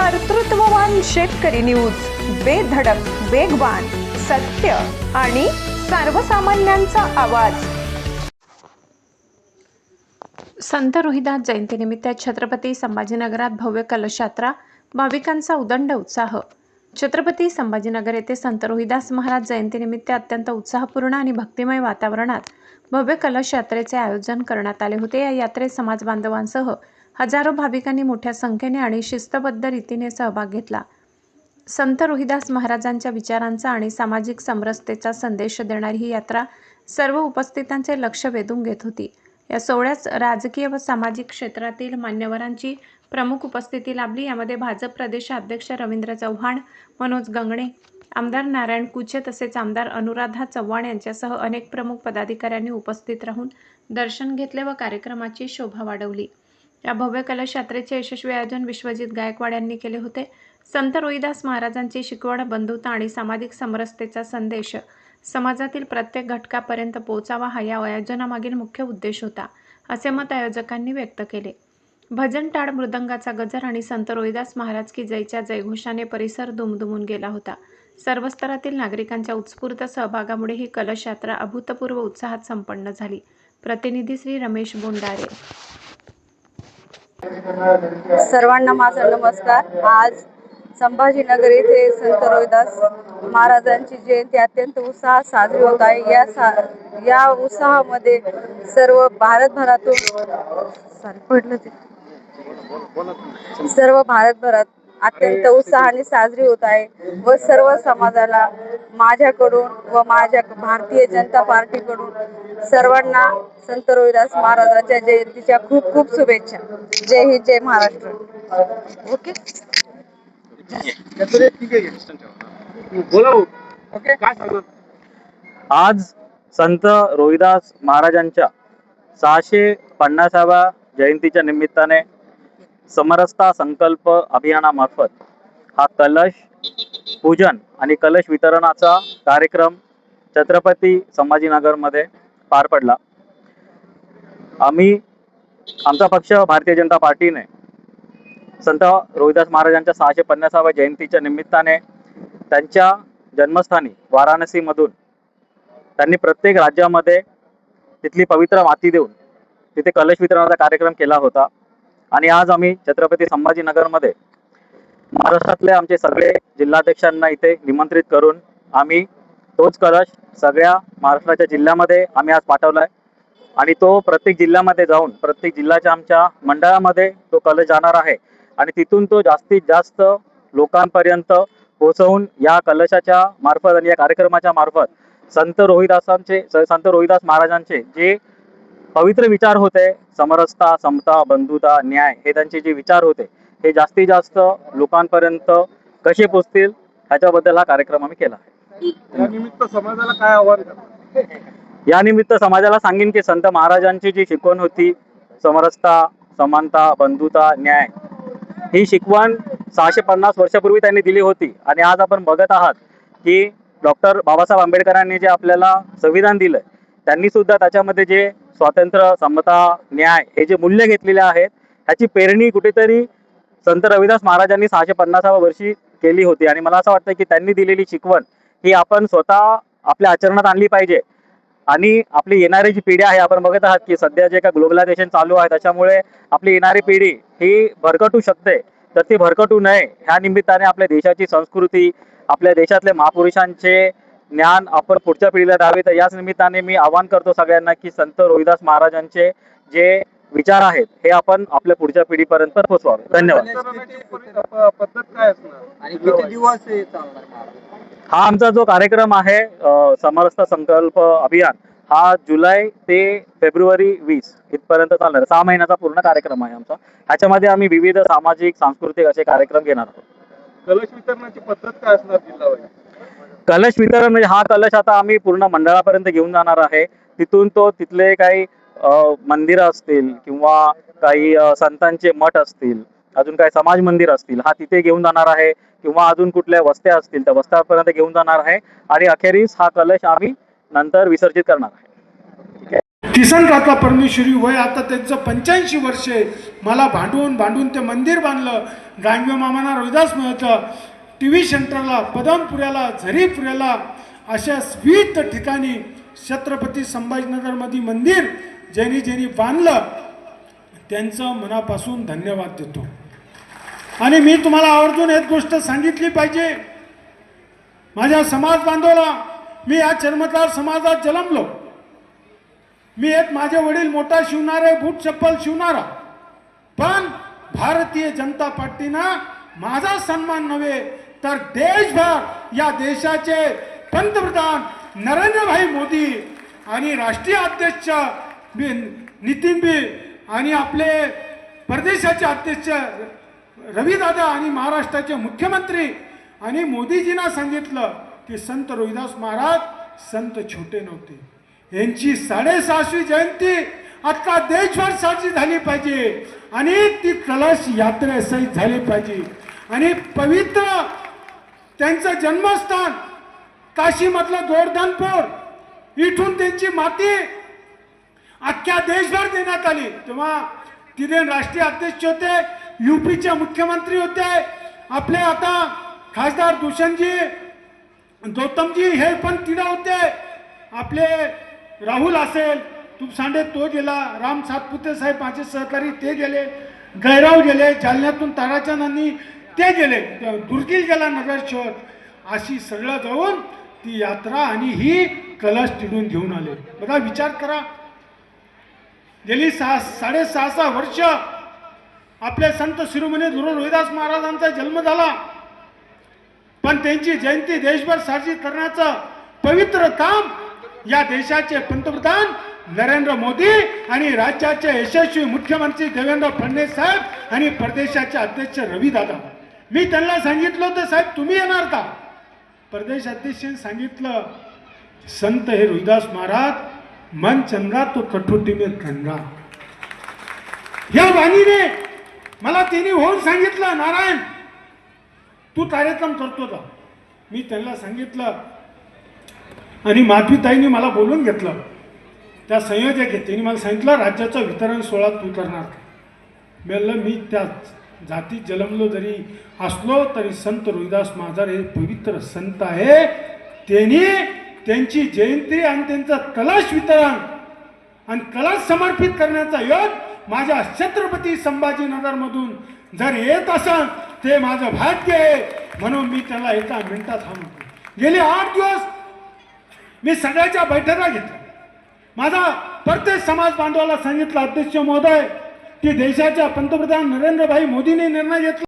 कर्तृत्ववान शेतकरी न्यूज, बेधडक, वेगवान, सत्य आणि सर्वसामान्यांचा आवाज। संत रोहिदास जयंतीनिमित्त छत्रपती संभाजीनगरात भव्य कलश यात्रा, भाविकांचा उदंड उत्साह। छत्रपती संभाजीनगर येथे संत रोहिदास महाराज जयंतीनिमित्त अत्यंत उत्साहपूर्ण आणि भक्तिमय वातावरणात भव्य कलश यात्रेचे आयोजन करण्यात आले होते। या यात्रेत समाज बांधवांसह हजारो भाविकांनी मोठ्या संख्येने आणि शिस्तबद्ध रीतीने सहभाग घेतला। संत रोहिदास महाराजांच्या विचारांचा आणि सामाजिक समरसतेचा संदेश देणारी ही यात्रा सर्व उपस्थितांचे लक्ष वेधून घेत होती। या सोहळ्यात राजकीय व सामाजिक क्षेत्रातील मान्यवरांची प्रमुख उपस्थिती लाभली। यामध्ये भाजप प्रदेशाध्यक्ष रवींद्र चव्हाण, मनोज गंगणे, आमदार नारायण कुचे तसेच आमदार अनुराधा चव्हाण यांच्यासह अनेक प्रमुख पदाधिकाऱ्यांनी उपस्थित राहून दर्शन घेतले व कार्यक्रमाची शोभा वाढवली। या भव्य कलश यात्रेचे यशस्वी आयोजन विश्वजित गायकवाड यांनी केले होते। संत रोहिदास महाराजांची शिकवण, बंधुता आणि सामाजिक समरसतेचा संदेश समाजातील प्रत्येक घटकापर्यंत पोहोचावा हा या आयोजनामागील मुख्य उद्देश होता, असे मत आयोजकांनी व्यक्त केले। भजन, टाळ, मृदंगाचा गजर आणि संत रोहिदास महाराज की जयच्या जयघोषाने परिसर दुमदुमून गेला होता। सर्व स्तरातील नागरिकांच्या उत्स्फूर्त सहभागामुळे ही कलश यात्रा अभूतपूर्व उत्साहात संपन्न झाली। प्रतिनिधी श्री रमेश बोंडारे। सर्वांना माझा नमस्कार। आज संभाजीनगर येथे संत रोहिदास महाराजांची जयंती अत्यंत उत्साहात साजरी होत आहे। या उत्साहामध्ये सर्व भारतभरात अत्यंत उत्साहाने साजरी होत आहे व सर्व समाजाला माझ्याकडून व माझ्या भारतीय जनता पार्टीकडून सर्वांना संत रोहिदास महाराजांच्या जयंतीच्या खूप खूप शुभेच्छा। जय हिंद, जय महाराष्ट्र। ओके, आज संत रोहिदास महाराजांच्या 650व्या जयंतीच्या निमित्ताने समरसता संकल्प अभियानामार्फत हा कलश पूजन आणि कलश वितरणाचा कार्यक्रम छत्रपती संभाजीनगरमध्ये पार पडला। आमचा पक्ष भारतीय जनता पार्टीने संत रोहिदास महाराजांच्या 650व्या जयंतीच्या निमित्ताने त्यांच्या जन्मस्थानी वाराणसीमधून त्यांनी प्रत्येक राज्यामध्ये तिथली पवित्र माती देऊन तिथे कलश वितरणाचा कार्यक्रम केला होता। आणि आज आम्ही छत्रपती संभाजीनगरमध्ये महाराष्ट्रातले आमचे सगळे जिल्हाध्यक्षांना इथे निमंत्रित करून आम्ही तोच कलश सगळ्या महाराष्ट्राच्या जिल्ह्यामध्ये आम्ही आज पाठवलाय आणि तो प्रत्येक जिल्ह्यामध्ये जाऊन प्रत्येक जिल्ह्याच्या आमच्या मंडळामध्ये तो कलश जाणार आहे आणि तिथून तो जास्तीत जास्त लोकांपर्यंत पोहोचवून या कलशाच्या मार्फत आणि या कार्यक्रमाच्या मार्फत संत रोहिदास महाराजांचे जे पवित्र विचार होते, समरसता, समता, बंधुता, न्याय, हे त्यांचे जे विचार होते हे जास्तीत जास्त लोकांपर्यंत कसे पोहोचतील ह्याच्याबद्दल हा कार्यक्रम आम्ही केला आहे। या निमित्त समाजाला काय आव्हान करता? या निमित्त समाजाला सांगेन की संत महाराजांची जी शिकवण होती, समरसता, समानता, बंधुता, न्याय, ही शिकवण 650 वर्षापूर्वी त्यांनी दिली होती। आणि आज आपण बघत आहात की डॉक्टर बाबासाहेब आंबेडकरांनी जे आपल्याला संविधान दिलं त्यांनी सुद्धा त्याच्यामध्ये जे स्वातंत्र्य, समता, न्याय हे जे मूल्य घेतलेले आहेत ह्याची पेरणी कुठेतरी संत रविदास महाराजांनी 650व्या वर्षी केली होती। आणि मला असं वाटतं की त्यांनी दिलेली शिकवण ही आपण स्वतः आपल्या आचरणात आणली पाहिजे। आणि आपली येणारी जी पिढी आहे, आपण बघत आहात की सध्या जे का ग्लोबलायझेशन चालू आहे त्याच्यामुळे आपली येणारी पिढी ही भरकटू शकते, तर ती भरकटू नये ह्या निमित्ताने आपल्या देशाची संस्कृती, आपल्या देशातले महापुरुषांचे ज्ञान आपण पुढच्या पिढीला द्यावे। तर याच निमित्ताने मी आवाहन करतो सगळ्यांना की संत रोहिदास महाराजांचे जे विचार आहेत हे आपण आपल्या पुढच्या पिढीपर्यंत पोहोचवावे। धन्यवाद। पद्धत काय असणार आणि किती दिवस हे चालणार? हा आमचा जो कार्यक्रम आहे समरसता संकल्प अभियान, हा जुलै ते फेब्रुवारी 20 इथपर्यंत चालणार 6 महिन्याचा पूर्ण कार्यक्रम आहे आमचा। ह्याच्यामध्ये आम्ही विविध सामाजिक, सांस्कृतिक असे कार्यक्रम घेणार आहोत। कलश वितरणाची पद्धत काय असणार जिल्हावाईज? कलश वितरण म्हणजे हा कलश आता आम्ही पूर्ण मंडळापर्यंत घेऊन जाणार आहे। तिथून तो तिथले काही मंदिरं असतील किंवा काही संतांचे मठ असतील, अजून काही समाज मंदिर असतील, हा तिथे घेऊन जाणार आहे किंवा अजून कुठल्या वस्त्या असतील त्या वस्त्यापर्यंत घेऊन जाणार आहे आणि अखेरीस हा कलश आम्ही नंतर विसर्जित करणार आहे। किसनराता परमेश्वरी वय आता त्यांचं 85 वर्षे मला भांडून ते मंदिर बांधलं. गांगे मामाना रोहिदास मिळतं टी व्ही सेंटरला, पदमपुऱ्याला, झरीपुऱ्याला अशा विविध ठिकाणी छत्रपती संभाजीनगरमध्ये मंदिर ज्यांनी बांधलं त्यांचं मनापासून धन्यवाद देतो. आणि मी तुम्हाला आवर्जून एक गोष्ट सांगितली पाहिजे, माझ्या समाज बांधवाला, मी या चर्मकार समाजात जन्मलो. मी एक माझे वडील मोठा शिवणारे, बूट चप्पल शिवणारा, पण भारतीय जनता पार्टीनं माझा सन्मान नव्हे तर देशभर या देशाचे पंतप्रधान नरेंद्रभाई मोदी आणि राष्ट्रीय अध्यक्ष नितीन भाई आणि आपले प्रदेशाचे अध्यक्ष रविदादा आणि महाराष्ट्राचे मुख्यमंत्री आणि मोदीजींना सांगितलं की संत रोहिदास महाराज संत छोटे नव्हते. यांची 650वी जयंती आता देशभर साजरी झाली पाहिजे आणि ती कलश यात्रेसहित झाली पाहिजे. आणि पवित्र त्यांचं जन्मस्थान काशीमधलं गोवर्धनपूर इथून त्यांची माती अख्ख्या देशभर देण्यात आली. तेव्हा तिथे राष्ट्रीय अध्यक्ष होते, यूपीचे मुख्यमंत्री होते, आपले आता खासदार दुष्यंतजी गौतमजी हे पण तिथे होते, आपले राहुल असेल तुपसांडे तो गेला, राम सातपुते साहेब माझे सहकारी ते गेले, गैराव गेले, जालन्यातून ताराचंदांनी ते गेले, दुर्गील गेला नगर शहर, अशी सगळं जाऊन ती यात्रा आणि ही कलश तिडून घेऊन आले. बघा विचार करा, गेली 6.5 वर्ष आपले संत शिरोमणी गुरु रोहिदास महाराजांचा जन्म झाला, पण त्यांची जयंती देशभर साजरी करण्याचं पवित्र काम या देशाचे पंतप्रधान नरेंद्र मोदी आणि राज्याचे यशस्वी मुख्यमंत्री देवेंद्र फडणवीस साहेब आणि प्रदेशाचे अध्यक्ष रविदादा. मी त्यांना सांगितलं होतं, साहेब तुम्ही येणार का? प्रदेश अध्यक्षांनी सांगितलं, संत हे रोहिदास महाराज मन चंगा तो कठोटी में गंगा. या वाणीने मला तिने होऊन सांगितलं, नारायण तू कार्यक्रम करतो का? मी त्यांना सांगितलं आणि माधवीताईंनी मला बोलून घेतलं, त्या संयोजक आहेत, त्यांनी मला सांगितलं राज्याचं वितरण सोहळा तू करणार. म्हणलं मी त्या जातीत जन्मलो जरी असलो तरी संत रोहिदास महाराज हे पवित्र संत आहे, त्यांनी त्यांची जयंती आणि त्यांचं कलश वितरण आणि कलश समर्पित करण्याचा योग माझ्या छत्रपती संभाजीनगरमधून जर येत असेल ते माझं भाग्य आहे. म्हणून मी त्याला एका मिनिटात थांबतो. गेले 8 दिवस मी सगळ्याच्या बैठका घेतल्या. माझा प्रत्येक समाज बांधवाला सांगितलं, अध्यक्ष महोदय की देशाच्या पंतप्रधान नरेंद्रभाई मोदींनी निर्णय घेतला